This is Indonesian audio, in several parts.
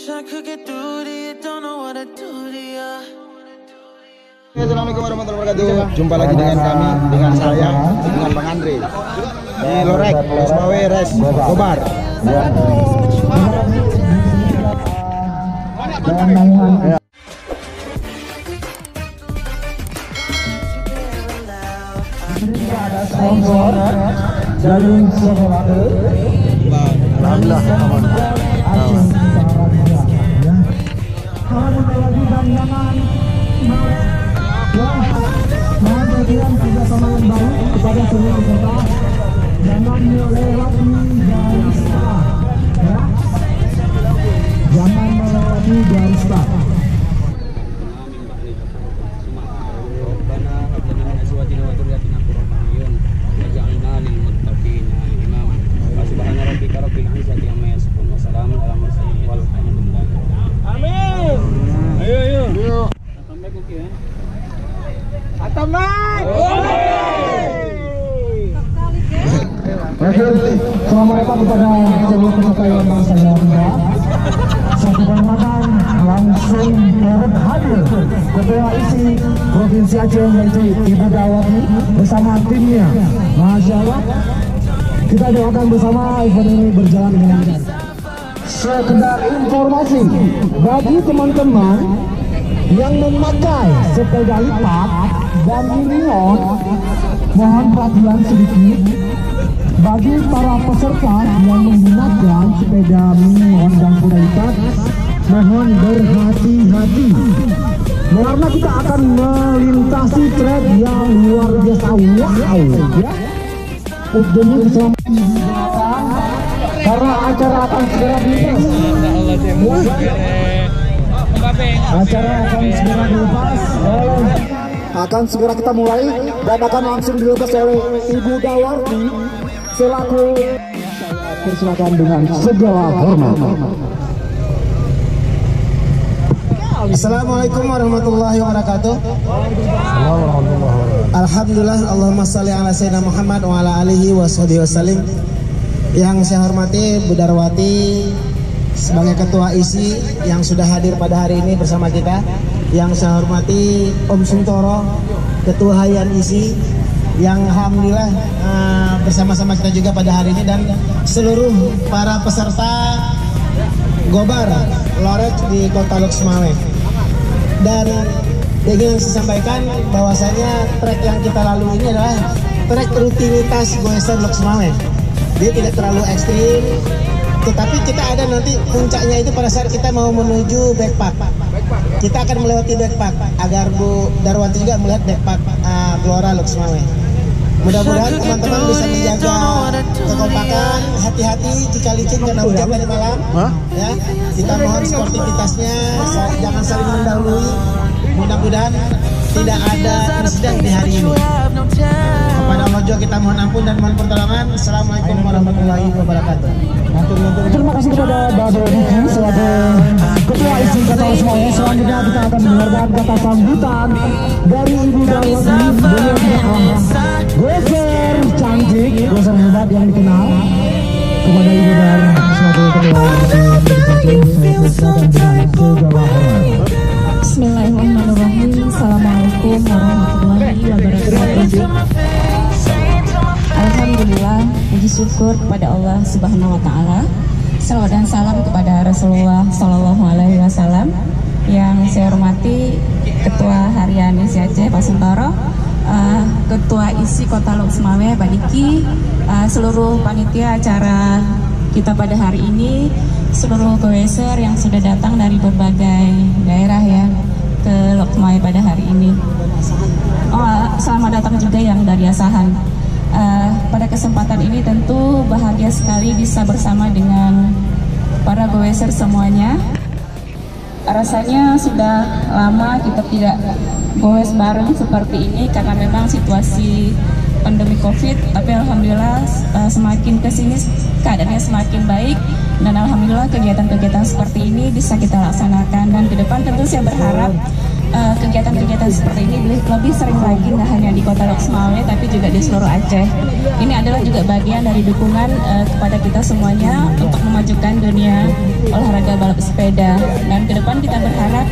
wish I could get through to you, don't know what to do to you. Assalamualaikum warahmatullahi wabarakatuh. Jumpa lagi dengan kami, dengan saya, dengan Bang Andre di Lorek, Loksmawe, Res, Gobar. Ada sponsor dari Sokolade. Alhamdulillah. Memberikan kerjasama yang baik kepada seluruh peserta. Jangan melewati garis start, ya. Jangan melewati garis start. Selamat datang kepada seluruh peserta yang saya hormati. Satu kehormatan langsung turut hadir Ketua ISI Provinsi Aceh yaitu Ibu Dawati bersama timnya. Masya Allah, kita doakan bersama event ini berjalan dengan lancar. Sekedar informasi bagi teman-teman yang memakai sepeda lipat dan minion, mohon perhatian sedikit. Bagi para peserta yang menggunakan sepeda minion dan sepeda lipat, mohon berhati-hati karena kita akan melintasi trek yang luar biasa. Wow, ya. Demi keselamatan karena acara akan segera dilepas. Akan segera kita mulai dan akan langsung dilepas oleh Ibu Dawarti selaku. Saya persilakan dengan segala hormat. Assalamualaikum warahmatullahi wabarakatuh. Alhamdulillah, Allahumma sholli ala sayyidina Muhammad wa ala alihi washabihi wasallim. Yang saya hormati Bu Darwati sebagai Ketua ISI yang sudah hadir pada hari ini bersama kita. Yang saya hormati Om Suntoro, Ketua Harian ISI yang alhamdulillah bersama-sama kita juga pada hari ini, dan seluruh para peserta Gobar Lorek di Kota Loksmawe. Dan ingin saya sampaikan bahwasanya trek yang kita lalui ini adalah trek rutinitas Goeser Loksmawe. Dia tidak terlalu ekstrim, tetapi kita ada nanti puncaknya itu pada saat kita mau menuju backpack. Kita akan melewati backpack agar Bu Darwati juga melihat backpack Gelora Loksmawe. Mudah-mudahan teman-teman bisa menjaga kekompakan, hati-hati jika licin karena hujan tadi malam. Ya, kita mohon sportivitasnya, jangan saling mendahului. Mudah-mudahan tidak ada insiden di hari ini. Kepada Allah juga kita mohon ampun dan mohon pertolongan. Assalamualaikum warahmatullahi wabarakatuh. Terima kasih kepada Bapak Diki selaku Ketua ISI Kota Loksmawe. Selanjutnya kita akan mendengarkan kata sambutan dari Ibu Dawati. Beliau Goeser cantik, Goeser hebat yang dikenal. Kepada Ibu Dar selaku Ketua Bismillahirrahmanirrahim. Assalamualaikum warahmatullahi wabarakatuh. Alhamdulillah, puji syukur kepada Allah Subhanahu wa taala. Salawat dan salam kepada Rasulullah Shallallahu alaihi wasallam. Yang saya hormati Ketua Harian ISI Aceh Pak Suntoro, Ketua ISI Kota Loksmawe Pak Diki, seluruh panitia acara kita pada hari ini, seluruh Goeser yang sudah datang dari berbagai daerah ya ke Loksmawe pada hari ini. Selamat datang juga yang dari Asahan. Pada kesempatan ini tentu bahagia sekali bisa bersama dengan para Goeser semuanya. Rasanya sudah lama kita tidak goes bareng seperti ini karena memang situasi pandemi COVID, tapi alhamdulillah semakin kesini keadaannya semakin baik, dan alhamdulillah kegiatan-kegiatan seperti ini bisa kita laksanakan. Dan ke depan tentu saya berharap kegiatan-kegiatan seperti ini lebih sering lagi, nggak hanya di Kota Lok Sumawe tapi juga di seluruh Aceh. Ini adalah juga bagian dari dukungan kepada kita semuanya untuk memajukan dunia olahraga balap sepeda. Dan ke depan kita berharap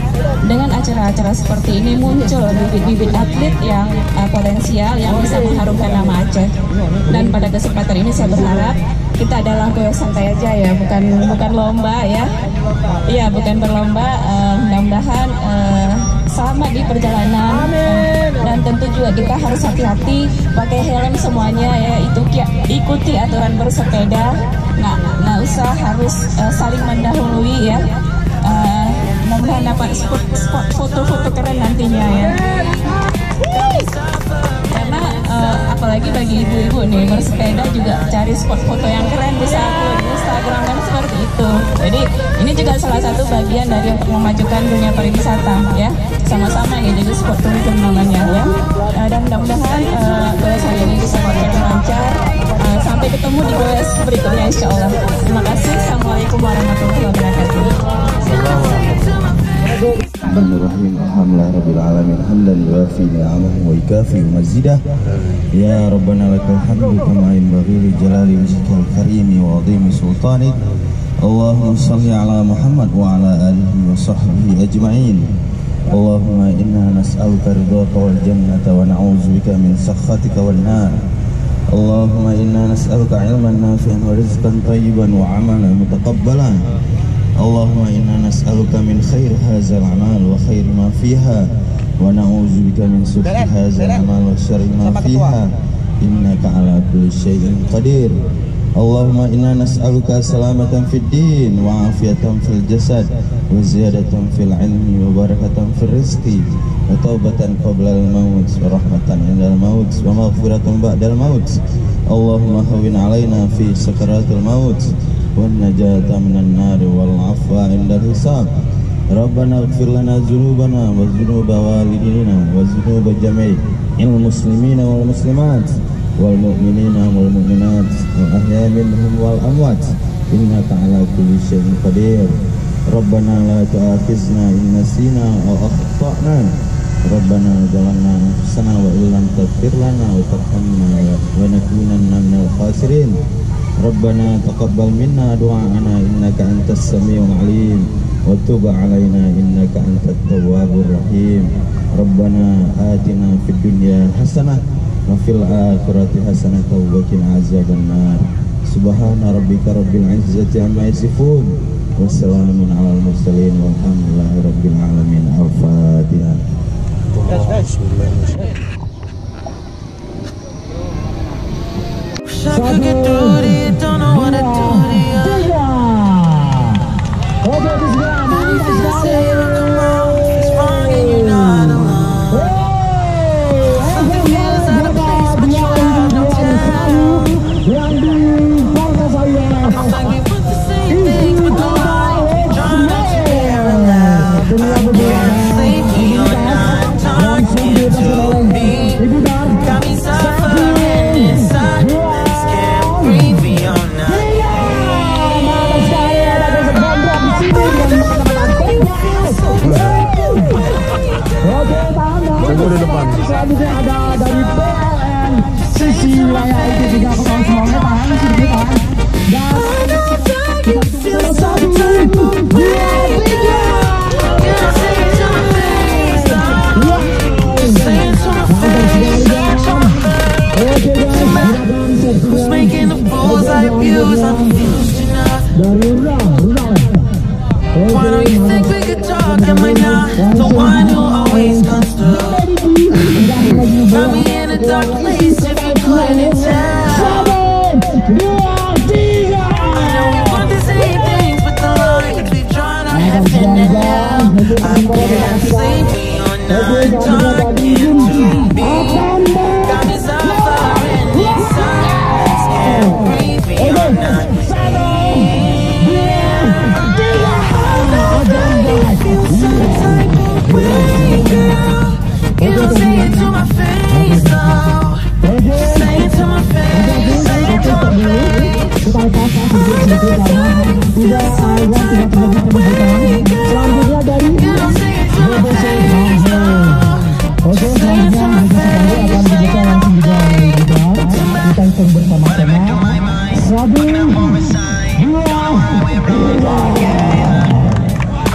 dengan acara-acara seperti ini muncul bibit-bibit atlet yang potensial yang bisa mengharumkan nama Aceh. Dan pada kesempatan ini saya berharap kita adalah goyang santai aja ya, bukan lomba ya. Iya, bukan berlomba. Mudah-mudahan selamat di perjalanan, dan tentu juga kita harus hati-hati pakai helm semuanya ya. Itu ikuti aturan bersepeda, nggak usah harus saling mendahului ya. Mudah-mudahan dapat spot foto-foto keren nantinya ya. Karena apalagi bagi ibu-ibu nih, bersepeda juga cari spot foto yang keren bisa upload di Instagram kan, seperti itu. Jadi ini juga salah satu bagian dari untuk memajukan dunia pariwisata ya. Sama-sama nih jadi spot tourism namanya ya. Dan mudah-mudahan goes hari ini bisa berjalan lancar. Sampai ketemu di goes berikutnya insya Allah. Terima kasih. Assalamualaikum warahmatullahi wabarakatuh. Bismillahirrahmanirrahim. Alhamdulillahirabbil alamin hamdan yuwafi ni'amahu wa yukafi mazidah. Ya Rabbana lakal hamdu kama yanbaghi li jalali wajhikal karimi wa 'azimi sultanik. Allahumma shalli ala Muhammad wa ala alihi wa sahbihi ajma'in. Allahumma inna nas'aluka ridhaka wal jannata wa na'udzubika min sakhatika wan nar. Allahumma inna nas'aluka 'ilman nafi'an wa rizqan thayyiban wa 'amalan mutaqabbalan. Allahumma inna nas'aluka min khair hadzal amal wa khair ma fiha wa na'udzubika min su'i hadzal amal wa syarri ma fiha innaka ala kulli syai'in qadir. Allahumma inna nas'aluka salamatan fid din wa afiyatan fil jasad wa ziyadatan fil ilmi wa barakatan fil rizqi wa taubatan qabla al maut wa rahmatan indal maut wa maghfiratan ba'dal maut. Allahumma hawwin alaina fi sakaratil maut wan najata minan nar wal afwa indal hisab. Rabbana ighfir lana dzunubana wa dzunuba walidina wa dzunuba jami'il muslimina wal muslimat wal mu'minina wal mu'minat wal ahya minhum wal amwat innaka ala kulli syai'in qadir. Rabbana la tu'akhizna in nasina aw akhtana. Rabbana zalamna anfusana wa illam taghfir lana wa tarhamna wa nakunanna minal khasirin. Rabbana taqabbal minna du'aana innaka antas samiul alim wa tub 'alaina innaka antat tawwabur rahim. Rabbana atina fid dunya hasanah wa fil akhirati hasanah wa qina azabannar. Subhana rabbika rabbil izzati amma yasifun wa salamun 'alal mursalin walhamdulillahi rabbil alamin. Al-Fatihah. Wish I could get through to you, don't know what I do to you. Anything I say will come out if it's wrong and you're not alone. Something feels out of place, but you have no time. I'm thinking with the same things, but the light trying not to hear it loud. You're thinking you're not talking to me. Got me suffering inside. Can't breathe beyond now. Selanjutnya ada dari PLN sisi wilayah itu juga kepala semuanya tahan sedikit tahan Who's making the fools I abuse? I'm confused enough. Why don't you think we could talk? Am I not the one who always comes through? Got me in a dark place if you couldn't tell. I know we want the same things, but the lines we've drawn are heaven and hell. I can't sleep, you're not talking to me. Got me suffering inside, can't breathe, you're not feel some type of way, girl. You don't say it to my face, though.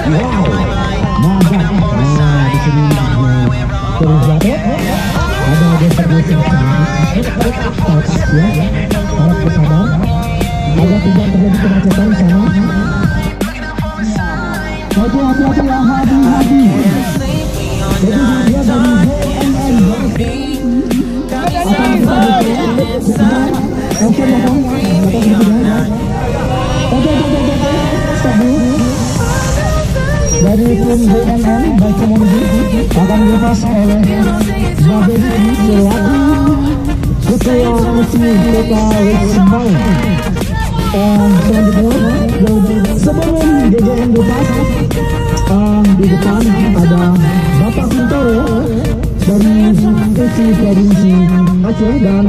Wow, mantap. Nah, di sini terus jatuh. Ada geser-geser touch ya, harap bersabar agar tidak terjadi kemacetan di sana. Hati-hati ya, hati-hati. Jadi dia dari BNN akan dari tim BNN baik komuniti akan dilepas oleh Babedi selaku ketua resmi kota Semarang. Selanjutnya sebelum GGN lepas, di depan ada Bapak Bintoro dari ISI Provinsi Aceh dan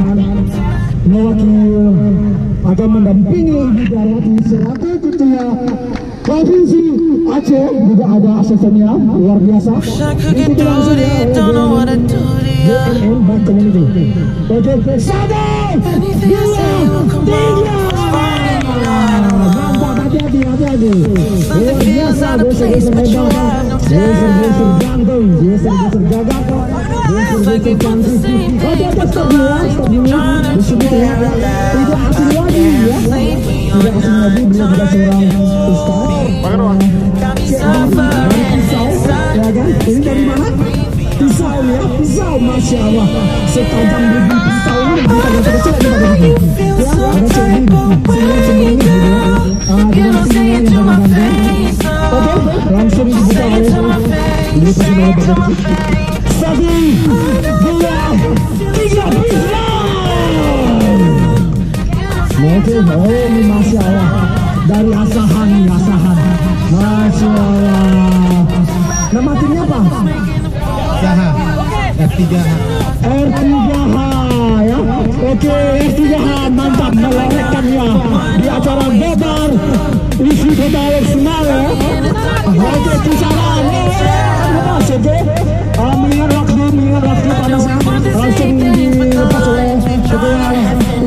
mewakili akan mendampingi Budarwati selaku ketua Provinsi Aceh, juga ada asistennya luar biasa. Ikuti langsung ya GNN Bank Community. Oke, 1, 2, 3. Mantap, hati-hati. Luar biasa, geser-geser hebat, geser-geser jantung, geser-geser gagak, geser-geser cantik. Oke, stop dulu. Di sini ya, tidak asing lagi ya. Tidak asing lagi, beliau juga seorang ustaz. Ya kan? Ini dari mana? Pisau ya, pisau, masya Allah. Setajam bibir pisau ini bukan yang kecil daripada ini. Ya, ada cemil gitu ya. Dengan singa yang berganda. Oke, langsung dibuka oleh ini pasti oleh Bapak. 1, 2, 3, pisau. Oke, ini masya Allah. Dari Asahan, masya Allah. Nama timnya apa? R3H ya. Oke, R3H mantap melorotkannya di acara Gobar isi kota Semarang. Oke, kisaran lepas. Oke, mengingat waktu panas langsung dilepas oleh ketua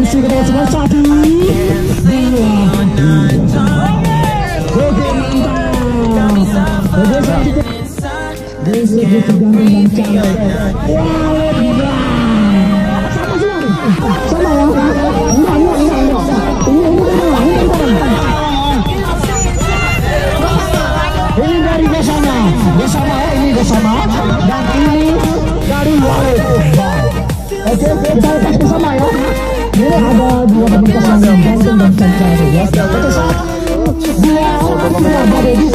isi kota Semarang. 1, 2. Oke, mantap. Oke, selanjutnya geser-geser ganteng dan cantik. Sama ya. Ini dari Gesama, ini Gesama, dan ini dari Walid. Oke, kita lepas bersama ya. Ini ada dua komunitas yang ganteng dan cantik ya. Oke, 1, 2, 3, Babedi.